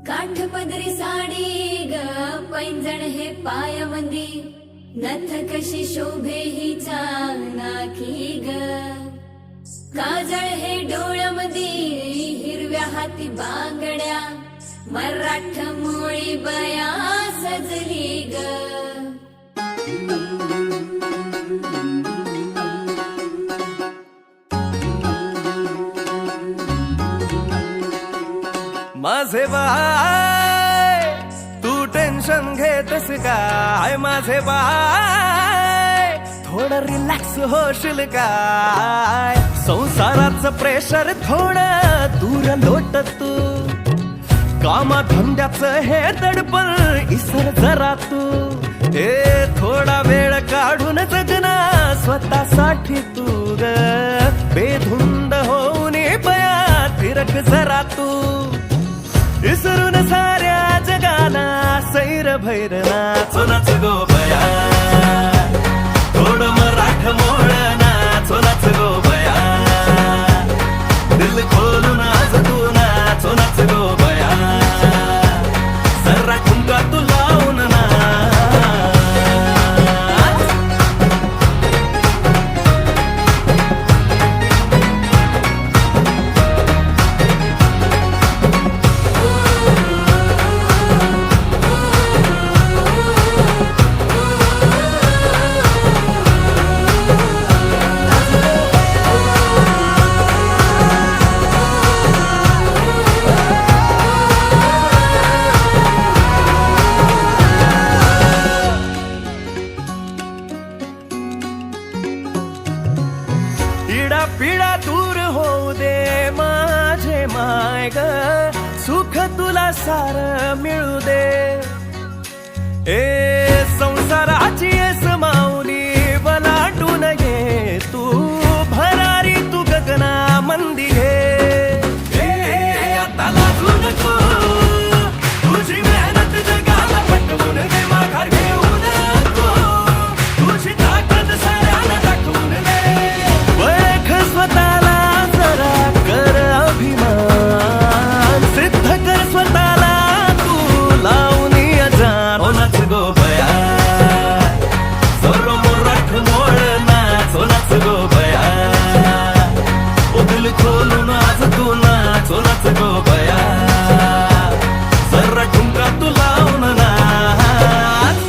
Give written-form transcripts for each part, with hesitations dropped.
काठपदरी साडी ग पैंजण हे पायावंदी नथ कशी शोभे हिचा नाकी ग काजळ हे डोळ्यामध्ये हिरव्या हाती बांगड्या मराठ मोळी बया सजली ग माझे बाय तू टेन्शन घेतस काय माझे बाय थोडं रिलॅक्स होशील काय संसाराचं प्रेशर थोडं दूर लोट तू कामा धंद्याचं हे दडपण इसर जरा तू हे थोडा वेळ काढून जगना स्वतःसाठी तू ग बेधुंद होऊन बया फिरक जरा तू विसरून साऱ्या जगाला सैर भैर नाचो नाच गो बया थोडं मराठ मोळ नाचो नाच गो बया दिल खोलून आज तू नाचो नाच गो बया सर्रा ठुमका तू लावून ना पिढा दूर होऊ दे माझे माय ग सुख तुला सार मिळू दे ए संसाराची माऊली वलाटून घे तू भरारी तू गगना मंदी घे आता लागू नको तुझी मेहनत जगाला पटवून दे माघार घेऊ नको तुझी ताकद साऱ्याला दाखवून दे स्वतःला जरा कर अभिमान सिद्ध कर स्वतःला तू लावून जाण नाच गो बया सर्व मोराठ मोळ नाचो नाच गो बया ओ दिल खोलून आज तू नाचो नाच गो बया सर्रा ठुमका तू लावून नाच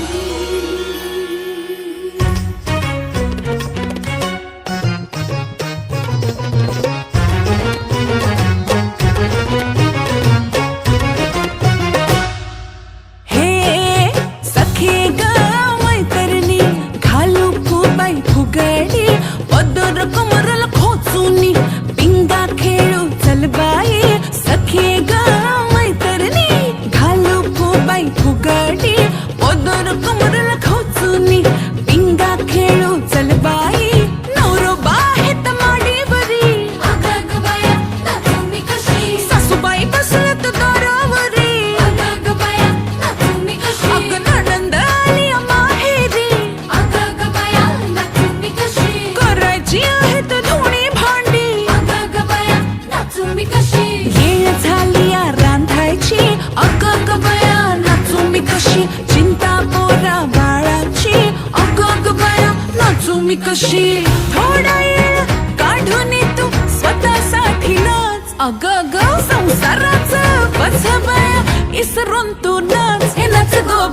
मी कशी थोडा वेळ काढून तू स्वतःसाठी नाच अग ग संसाराचं बस बया इसरून तू नाच हे नाच गो